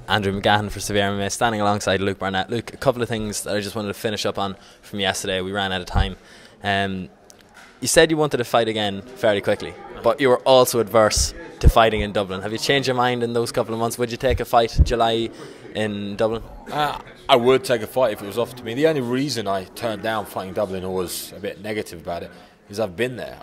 Andrew McGahan for SevereMMA, standing alongside Luke Barnatt. Luke, a couple of things that I just wanted to finish up on from yesterday. We ran out of time. You said you wanted to fight again fairly quickly, but you were also adverse to fighting in Dublin. Have you changed your mind in those couple of months? Would you take a fight July in Dublin? I would take a fight if it was offered to me. The only reason I turned down fighting Dublin or was a bit negative about it is I've been there.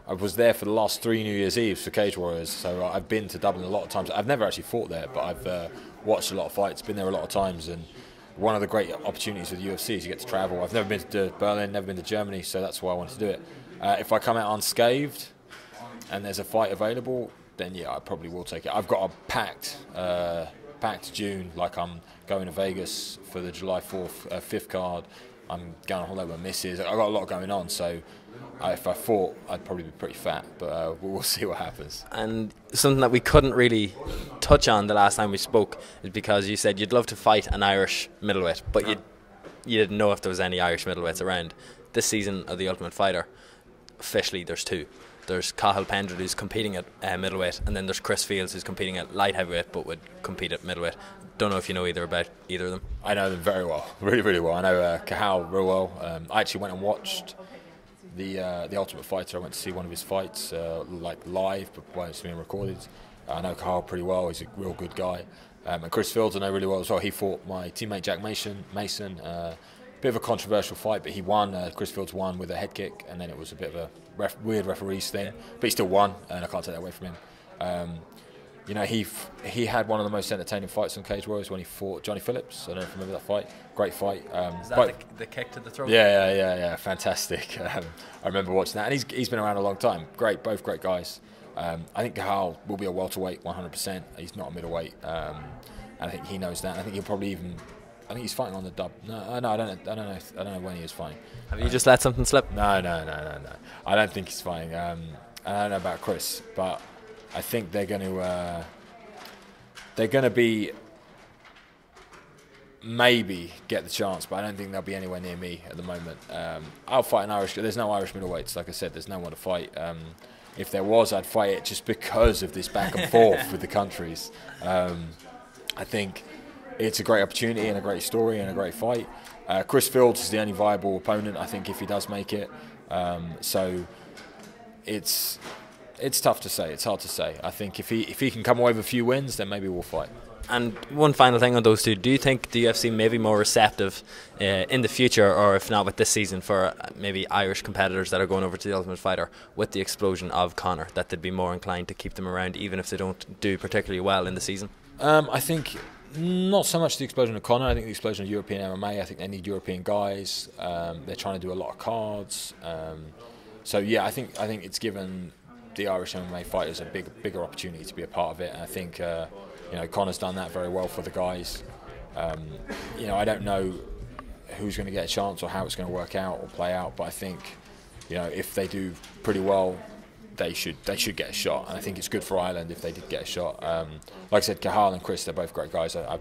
I was there for the last 3 New Year's Eves for Cage Warriors, so I've been to Dublin a lot of times. I've never actually fought there, but I've watched a lot of fights, been there a lot of times, and one of the great opportunities with UFC is you get to travel. I've never been to Berlin, never been to Germany, so that's why I wanted to do it. If I come out unscathed and there's a fight available, then yeah, I probably will take it. I've got a packed June, like I'm going to Vegas for the July 4th, 5th card. I'm going on holiday with my missus. I've got a lot going on, so if I fought, I'd probably be pretty fat, but we'll see what happens. And something that we couldn't really touch on the last time we spoke is because you said you'd love to fight an Irish middleweight, but you didn't know if there was any Irish middleweights around. This season of The Ultimate Fighter, officially there's 2. There's Cathal Pendred, who's competing at middleweight, and then there's Chris Fields, who's competing at light heavyweight but would compete at middleweight. Don't know if you know about either of them. I know them very well, really, really well. I know Cathal real well. I actually went and watched the Ultimate Fighter. I went to see one of his fights, like live, but while it's being recorded. I know Cathal pretty well. He's a real good guy. And Chris Fields I know really well as well. He fought my teammate Jack Mason. Bit of a controversial fight, but he won. Chris Fields won with a head kick, and then it was a bit of a weird referees thing. But he still won, and I can't take that away from him. You know, he had one of the most entertaining fights on Cage Warriors when he fought Johnny Phillips. I don't know if you remember that fight. Great fight. Is that the kick to the throat? Yeah. Fantastic. I remember watching that, and he's been around a long time. Both great guys. I think Cathal will be a welterweight 100%. He's not a middleweight. I think he knows that. I think he'll probably even. I think he's fighting on the dub. No, I don't know when he is fighting. Have you just let something slip? No. I don't think he's fighting. I don't know about Chris, but I think they're going to be maybe get the chance, but I don't think they'll be anywhere near me at the moment. I'll fight an Irish. There's no Irish middleweights. Like I said, there's no one to fight. If there was, I'd fight it just because of this back and forth with the countries. I think it's a great opportunity and a great story and a great fight. Chris Fields is the only viable opponent, I think, if he does make it. So it's tough to say. It's hard to say. I think if he can come away with a few wins, then maybe we'll fight. And one final thing on those two: do you think the UFC may be more receptive in the future, or if not with this season, for maybe Irish competitors that are going over to the Ultimate Fighter with the explosion of Conor, that they'd be more inclined to keep them around even if they don't do particularly well in the season? I think not so much the explosion of Conor. I think the explosion of European MMA. I think they need European guys. They're trying to do a lot of cards. So yeah, I think it's given the Irish MMA fighters a bigger opportunity to be a part of it. And I think you know, Conor's done that very well for the guys. You know, I don't know who's going to get a chance or how it's going to work out or play out, but I think, you know, if they do pretty well, they should get a shot. And I think it's good for Ireland if they did get a shot. Like I said, Cathal and Chris, they're both great guys. I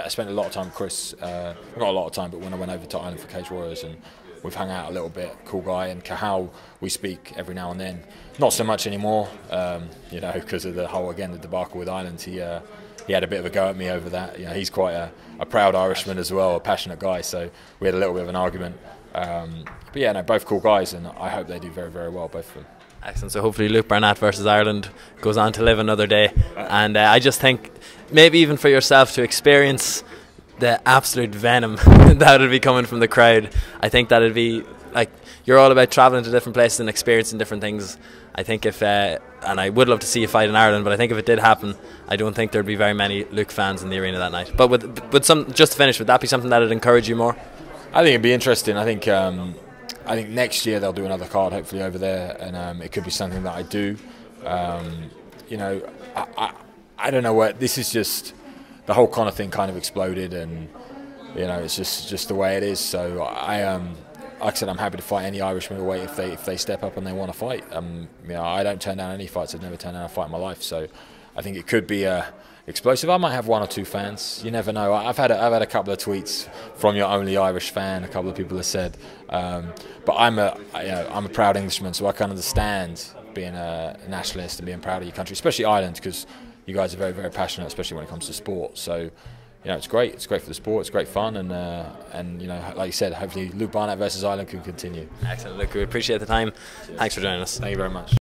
spent a lot of time with Chris, not a lot of time, but when I went over to Ireland for Cage Warriors, and we've hung out a little bit. Cool guy. And Cathal, we speak every now and then. Not so much anymore, you know, because of the whole, again, the debacle with Ireland. He had a bit of a go at me over that. You know, he's quite a proud Irishman as well, a passionate guy. So we had a little bit of an argument. But yeah, no, both cool guys, and I hope they do very, very well, both of them. Excellent. So hopefully Luke Barnatt versus Ireland goes on to live another day. And I just think maybe even for yourself to experience the absolute venom that would be coming from the crowd. I think that it'd be like, you're all about travelling to different places and experiencing different things. I think if and I would love to see you fight in Ireland, but I think if it did happen, I don't think there'd be very many Luke fans in the arena that night. But with some, just to finish, would that be something that would encourage you more? I think it'd be interesting. I think next year they'll do another card, hopefully, over there, and it could be something that I do. You know, I don't know what, this is just, the whole Conor thing kind of exploded, and you know, it's just the way it is. So like I said, I'm happy to fight any Irish middleweight if they step up and they want to fight. You know, I don't turn down any fights. I've never turned down a fight in my life. So I think it could be explosive. I might have 1 or 2 fans. You never know. I've had a couple of tweets from your only Irish fan. A couple of people have said, but I'm a proud Englishman, so I can understand being a nationalist and being proud of your country, especially Ireland, because you guys are very, very passionate, especially when it comes to sport. So, you know, it's great. It's great for the sport. It's great fun, and you know, like you said, hopefully Luke Barnatt versus Ireland can continue. Excellent, Luke. We appreciate the time. Thanks for joining us. Thank you very much.